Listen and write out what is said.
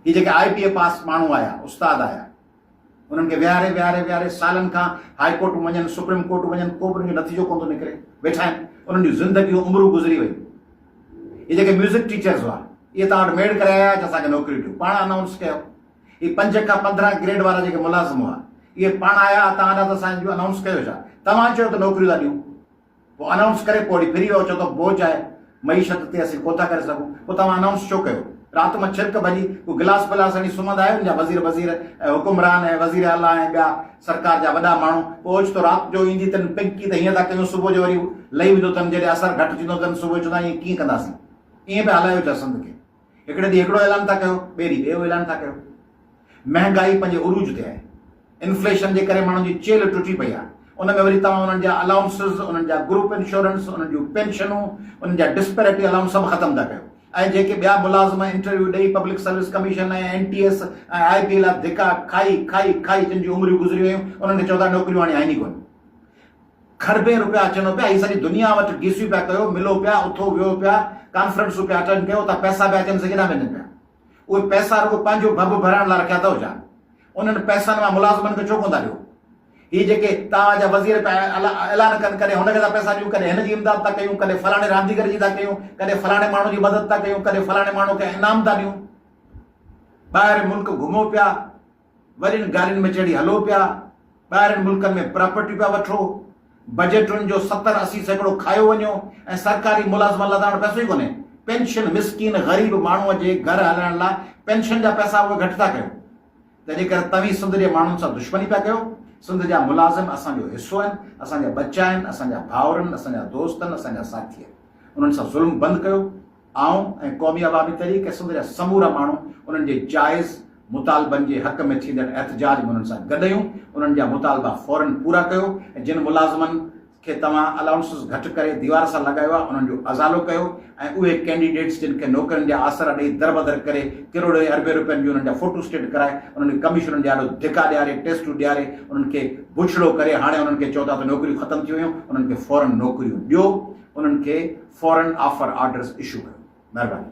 ही जेके IPA पास माण्हू आया, उस्ताद आया, उन्हनि खे विहारे विहारे विहारे सालनि खां हाई कोर्ट वञनि, सुप्रीम कोर्ट वञनि, को बि उनखे नतीजो कोन थो निकिरे, वेठा आहिनि, उन्हनि जूं ज़िंदगियूं उमिरूं गुज़री वई। ये जेके म्यूज़िक टीचर्स हुआ, इहे तव्हां वटि मेड करे आया, असांखे नौकिरी ॾियो, पाण अनाउंस कयो। इहे 5 खां 15 ग्रेड वारा जेके मुलाज़िम हुआ, इहे पाण आया, तव्हां त असांजो अनाउंस कयो छा? तव्हां चयो त नौकिरियूं था ॾियूं, पोइ अनाउंस करे पोइ वरी फ्री वियो, चओ त बोझ आहे मईशत ते, असीं कोन था करे सघूं। पोइ तव्हां अनाउंस छो कयो? राति में छिरक भॼी को गिलास विलास हणी सुम्हंदा आहियो, जा वज़ीर ऐं हुकुमरान ऐं वज़ीर आला ऐं ॿिया सरकार जा वॾा माण्हू, पोइ ओचितो राति जो ईंदी अथनि पिंकी त हीअं था कयूं, सुबुह जो वरी लही वेंदो अथनि, जॾहिं असरु घटि थींदो अथनि, सुबुह चवंदा ईअं कीअं कंदासीं? ईअं पिया हलायो छा संद खे? हिकिड़े ॾींहुं हिकिड़ो ऐलान था कयो, ॿिए ॾींहुं ॿियो ऐलान था कयो। महांगाई पंहिंजे उरूज ते आहे, इन्फ्लेशन जे करे माण्हुनि जी चेल टुटी पई आहे। उन में वरी तव्हां उन्हनि जा अलाउंसिस, उन्हनि जा ग्रुप इंश्योरेंस, उन्हनि जूं पेंशनूं, उन्हनि जा डिस्पेरिटी अलाउंस सभु ख़तमु था कयो। ऐं जेके ॿिया मुलाज़िम इंटरव्यू ॾेई पब्लिक सर्विस कमीशन ऐं NTS ऐं IPA लाइ धिका खाई खाई खाई जिन जूं उमिरियूं गुज़री वियूं, उन्हनि खे चवंदा नौकिरियूं हाणे आहिनि ई कोन। खरबे रुपया अचनि पिया, ही सॼी दुनिया वटि गीसियूं पिया कयो, मिलो पिया, उथो वियो पिया, कॉन्फ्रेंसूं पिया अटेंड कयो, त पैसा पिया अचनि, केॾा वञनि पिया? उहे पैसा रुॻो पंहिंजो भभ भराइण लाइ रखिया अथव छा? उन्हनि पैसनि मां मुलाज़िमनि खे छो कोन था ॾियो? ही जेके तव्हांजा वज़ीर पिया ऐलान कनि, कॾहिं हुनखे था पैसा ॾियूं, कॾहिं हिन जी इमदाद था कयूं, कॾहिं फलाणे रांदीगर जी था कयूं, कॾहिं फलाणे माण्हू जी मदद था कयूं, कॾहिं फलाणे माण्हू खे इनाम था ॾियूं। ॿाहिरि मुल्क घुमो पिया, वॾियुनि गाॾियुनि में चढ़ी हलो पिया, ॿाहिरिनि मुल्कनि में प्रॉपर्टी पिया वठो, बजटुनि जो 70-80 सैकड़ो खायो वञो, ऐं सरकारी मुलाज़िम लाइ तव्हां वटि पैसो ई कोन्हे। पेंशन मिसकीन ग़रीब माण्हूअ जे घर हलाइण लाइ पेंशन जा पैसा उहे घटि था कयो। तंहिंजे करे तव्हीं सिंध जे माण्हुनि सां दुश्मनी पिया कयो। सिंध जा मुलाज़िम असांजो हिसो आहिनि, असांजा बच्चा आहिनि, असांजा भाउर आहिनि, असांजा दोस्त आहिनि, असांजा साथी आहिनि। उन्हनि सां ज़ुल्म बंदि कयो। आऊं ऐं क़ौमी अवामी तरीक़े सिंध जा समूरा माण्हू उन्हनि जे जाइज़ मुतालबनि जे हक़ में थींदड़ एहतजाज में उन्हनि सां गॾु आहियूं। उन्हनि जा मुतालबा फौरन पूरा कयो ऐं जिन मुलाज़िमनि खे तव्हां अलाउंसिस घटि करे दीवार सां लॻायो आहे, उन्हनि जो अज़ालो कयो ऐं उहे कैंडिडेट्स जिन खे नौकरियुनि जा आसरा ॾेई दरबदर करे किरोड़े अरबे रुपयनि जी उन्हनि जा फोटो स्टेट कराए, उन्हनि खे कमीशनुनि ॾियारो, धिका ॾियारे, टेस्टूं ॾियारे, उन्हनि खे बुछड़ो करे हाणे उन्हनि खे चओ था त नौकरियूं ख़तमु थी वियूं, उन्हनि खे फौरन नौकरियूं ॾियो, उन्हनि खे फौरन ऑफर ऑर्डर्स इशू कयो। महिरबानी।